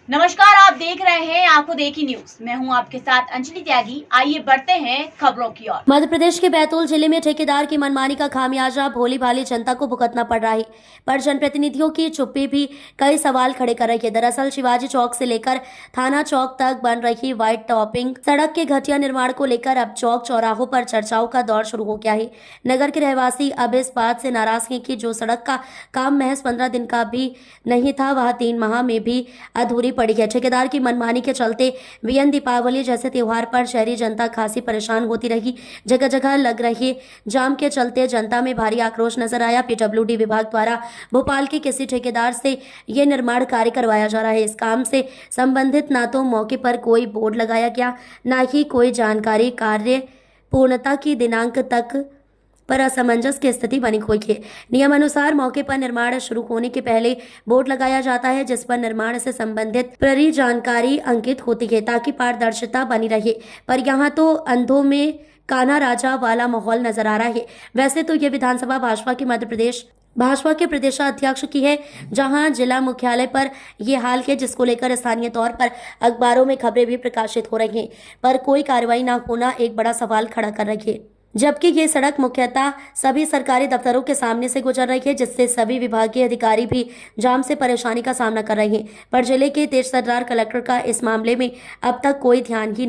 नमस्कार, आप देख रहे हैं आंखों देखी न्यूज। मैं हूं आपके साथ अंजलि त्यागी। आइए बढ़ते हैं खबरों की ओर। मध्य प्रदेश के बैतूल जिले में ठेकेदार की मनमानी का खामियाजा भोली भाली जनता को भुगतना पड़ रहा है, पर जनप्रतिनिधियों की चुप्पी भी कई सवाल खड़े कर रही है। दरअसल शिवाजी चौक से लेकर थाना चौक तक बन रही व्हाइट टॉपिंग सड़क के घटिया निर्माण को लेकर अब चौक चौराहों पर चर्चाओं का दौर शुरू हो गया है। नगर के रहवासी अब इस बात से नाराज हैं कि जो सड़क का काम महज 15 दिन का भी नहीं था, वह 3 माह में भी अधूरी पड़ी है। ठेकेदार की मनमानी के चलते वीएन दीपावली जैसे त्योहार पर शहरी जनता खासी परेशान होती रही। जगह जगह लग रहे जाम के चलते जनता में भारी आक्रोश नजर आया। पीडब्ल्यूडी विभाग द्वारा भोपाल के किसी ठेकेदार से ये निर्माण कार्य करवाया जा रहा है। इस काम से संबंधित ना तो मौके पर कोई बोर्ड लगाया गया, ना ही कोई जानकारी। कार्य पूर्णता की दिनांक तक पर असमंजस की स्थिति बनी हुई है। नियमानुसार मौके पर निर्माण शुरू होने के पहले बोर्ड लगाया जाता है, जिस पर निर्माण से संबंधित पूरी जानकारी अंकित होती है ताकि पारदर्शिता बनी रहे। पर यहाँ तो अंधों में कान्हा राजा वाला माहौल नजर आ रहा है। वैसे तो ये विधानसभा भाजपा के प्रदेशाध्यक्ष की है, जहां जिला मुख्यालय पर यह हाल है, जिसको लेकर स्थानीय तौर पर अखबारों में खबरें भी प्रकाशित हो रही हैं, पर कोई कार्रवाई न होना एक बड़ा सवाल खड़ा कर रही है। जबकि ये सड़क मुख्यतः सभी सरकारी दफ्तरों के सामने से गुजर रही है, जिससे सभी विभागीय अधिकारी भी जाम से परेशानी का सामना कर रहे हैं। पर जिले के तेजतर्रार कलेक्टर का इस मामले में अब तक कोई ध्यान ही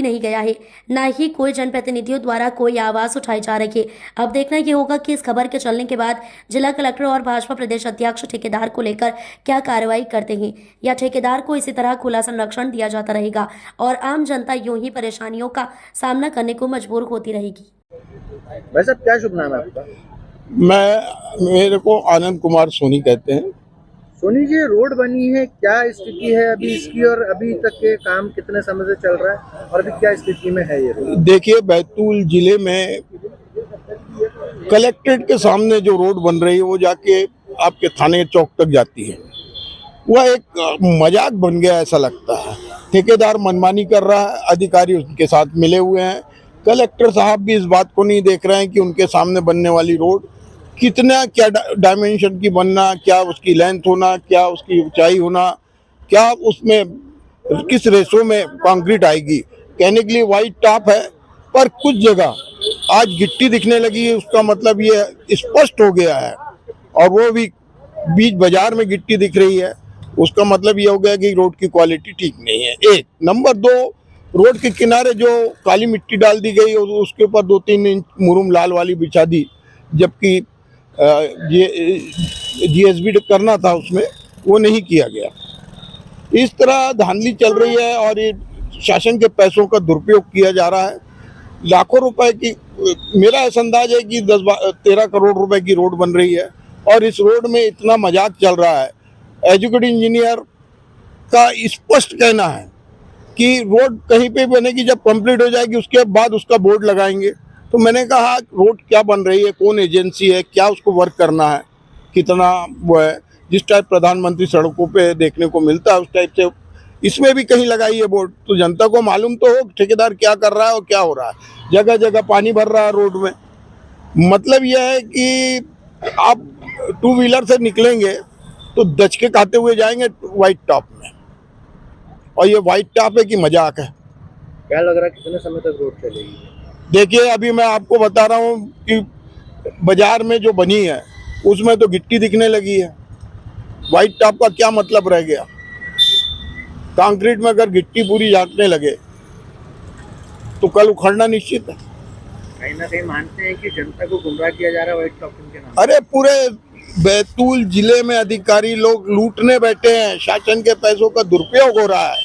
नहीं गया है, न ही कोई जनप्रतिनिधियों द्वारा कोई आवाज उठाई जा रही है। अब देखना ये होगा कि इस खबर के चलने के बाद जिला कलेक्टर और भाजपा प्रदेश अध्यक्ष ठेकेदार को लेकर क्या कार्रवाई करते हैं, या ठेकेदार को इसी तरह खुला संरक्षण दिया जाता रहेगा और आम जनता यूं ही परेशानियों का सामना करने को मजबूर होती रहेगी। भाई साहब, क्या शुभ नाम है आपका? मेरे को आनंद कुमार सोनी कहते हैं। सोनी जी, रोड बनी है, क्या स्थिति है अभी इसकी, और अभी तक के काम कितने समय से चल रहा है और अभी क्या स्थिति में है ये रोड? देखिए, बैतूल जिले में कलेक्ट्रेट के सामने जो रोड बन रही है वो जाके आपके थाने चौक तक जाती है। वह एक मजाक बन गया ऐसा लगता है। ठेकेदार मनमानी कर रहा है, अधिकारी उसके साथ मिले हुए हैं। कलेक्टर साहब भी इस बात को नहीं देख रहे हैं कि उनके सामने बनने वाली रोड कितना, क्या डायमेंशन की बनना, क्या उसकी लेंथ होना, क्या उसकी ऊंचाई होना, क्या उसमें किस रेशो में कंक्रीट आएगी। कहने के लिए वाइट टॉप है, पर कुछ जगह आज गिट्टी दिखने लगी है, उसका मतलब ये स्पष्ट हो गया है। और वो भी बीच बाजार में गिट्टी दिख रही है, उसका मतलब ये हो गया कि रोड की क्वालिटी ठीक नहीं है। एक नंबर 2, रोड के किनारे जो काली मिट्टी डाल दी गई उसके ऊपर 2-3 इंच मुरुम लाल वाली बिछा दी, जबकि जीएसबी करना था उसमें, वो नहीं किया गया। इस तरह धांधली चल रही है और ये शासन के पैसों का दुरुपयोग किया जा रहा है। लाखों रुपए की, मेरा ऐसा अंदाज है कि 10-13 करोड़ रुपए की रोड बन रही है और इस रोड में इतना मजाक चल रहा है। एजुकेटेड इंजीनियर का स्पष्ट कहना है कि रोड कहीं पे बनेगी, जब कंप्लीट हो जाएगी उसके बाद उसका बोर्ड लगाएंगे। तो मैंने कहा रोड क्या बन रही है, कौन एजेंसी है, क्या उसको वर्क करना है, कितना वो है। जिस टाइप प्रधानमंत्री सड़कों पे देखने को मिलता है उस टाइप से इसमें भी कहीं लगाई है बोर्ड, तो जनता को मालूम तो हो ठेकेदार क्या कर रहा है और क्या हो रहा है। जगह जगह पानी भर रहा है रोड में। मतलब यह है कि आप 2 व्हीलर से निकलेंगे तो दचके खाते हुए जाएंगे व्हाइट टॉप में, और ये व्हाइट टॉप है कि मजाक है। क्या लग रहा है कितने समय तक रोड चलेगी? देखिए, अभी मैं आपको बता रहा हूँ कि बाजार में जो बनी है उसमें तो गिट्टी दिखने लगी है। व्हाइट टॉप का क्या मतलब रह गया? कंक्रीट में अगर गिट्टी पूरी जाने लगे तो कल उखड़ना निश्चित है। कहीं ना कहीं मानते हैं कि जनता को गुमराह किया जा रहा है व्हाइट टॉपिंग के नाम? अरे, पूरे बैतूल जिले में अधिकारी लोग लूटने बैठे हैं, शासन के पैसों का दुरुपयोग हो रहा है,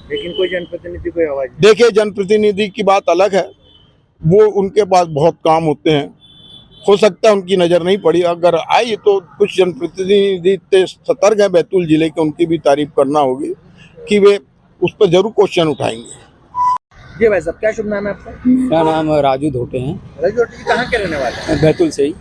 लेकिन कोई जनप्रतिनिधि कोई आवाज नहीं। देखिए, जनप्रतिनिधि की बात अलग है, वो उनके पास बहुत काम होते हैं, हो सकता है उनकी नज़र नहीं पड़ी। अगर आई तो कुछ जनप्रतिनिधि सतर्क है बैतूल जिले के, उनकी भी तारीफ करना होगी कि वे उस पर जरूर क्वेश्चन उठाएंगे। जी भाई साहब, क्या शुभ नाम है आपका? मेरा नाम राजू धोटे हैं। राजू जी, कहाँ के रहने वाले हैं? बैतूल से ही।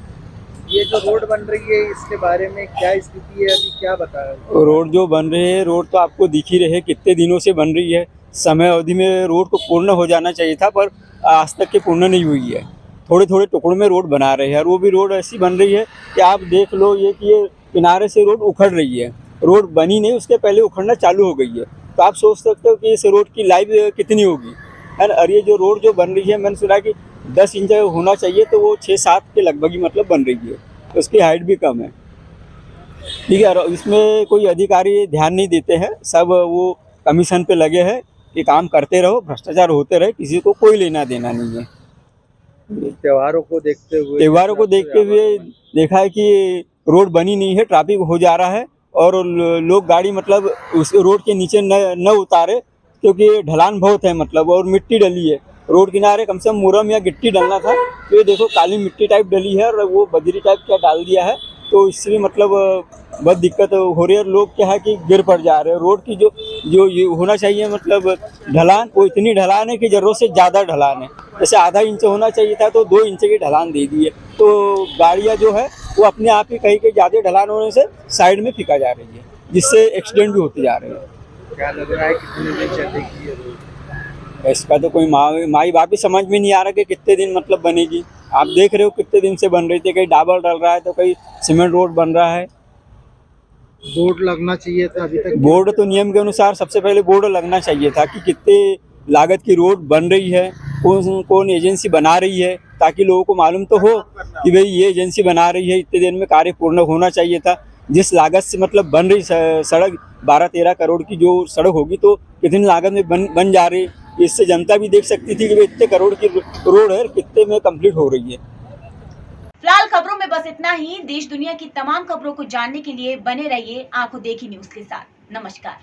ये जो रोड बन रही है इसके बारे में क्या स्थिति है अभी, क्या बता रहे हो? रोड जो बन रही है, रोड तो आपको दिख ही रहे कितने दिनों से बन रही है। समय अवधि में रोड को पूर्ण हो जाना चाहिए था, पर आज तक के पूर्ण नहीं हुई है। थोड़े थोड़े टुकड़ों में रोड बना रहे हैं, और वो भी रोड ऐसी बन रही है कि आप देख लो ये कि ये किनारे से रोड उखड़ रही है। रोड बनी नहीं उसके पहले उखड़ना चालू हो गई है। तो आप सोच सकते हो कि इस रोड की लाइफ कितनी होगी है। और ये जो रोड जो बन रही है मैंने सुना कि 10 इंच होना चाहिए, तो वो 6-7 के लगभग ही मतलब बन रही है, तो उसकी हाइट भी कम है। ठीक है, और इसमें कोई अधिकारी ध्यान नहीं देते हैं, सब वो कमीशन पे लगे हैं कि काम करते रहो, भ्रष्टाचार होते रहे, किसी को कोई लेना देना नहीं है। त्योहारों को देखते हुए देखा है कि रोड बनी नहीं है, ट्रैफिक हो जा रहा है और लोग गाड़ी मतलब उस रोड के नीचे न उतारे, क्योंकि ढलान बहुत है मतलब, और मिट्टी डली है रोड किनारे। कम से कम मुरम या गिट्टी डलना था, तो ये देखो काली मिट्टी टाइप डली है और वो बजरी टाइप क्या डाल दिया है, तो इससे भी मतलब बहुत दिक्कत हो रही है। लोग क्या है कि गिर पड़ जा रहे हैं। रोड की जो ये होना चाहिए मतलब ढलान, वो इतनी ढलान है कि ज़रूरत से ज़्यादा ढलान है। जैसे आधा इंच होना चाहिए था तो 2 इंच की ढलान दे दी है, तो गाड़ियाँ जो है वो अपने आप ही कहीं ज़्यादा ढलान होने से साइड में फेंका जा रही है, जिससे एक्सीडेंट भी होते जा रहे हैं। क्या लग रहा है कितने दिन चलेगी ये रोड? इसका तो कोई माई बाप ही समझ में नहीं आ रहा कि कितने दिन मतलब बनेगी। आप देख रहे हो कितने दिन से बन रही थी, कहीं डाबर डल रहा है तो कहीं सीमेंट रोड बन रहा है। बोर्ड लगना चाहिए था अभी तक। बोर्ड तो नियम के अनुसार सबसे पहले बोर्ड लगना चाहिए था कि कितने लागत की रोड बन रही है, कौन एजेंसी बना रही है, ताकि लोगों को मालूम तो हो कि भाई ये एजेंसी बना रही है, इतने दिन में कार्य पूर्ण होना चाहिए था। जिस लागत से मतलब बन रही सड़क 12-13 करोड़ की जो सड़क होगी, तो कितनी लागत में बन जा रही, इससे जनता भी देख सकती थी कि भाई इतने करोड़ की रोड है, कितने में कंप्लीट हो रही है। फिलहाल खबरों में बस इतना ही। देश दुनिया की तमाम खबरों को जानने के लिए बने रहिए आंखों देखी न्यूज के साथ। नमस्कार।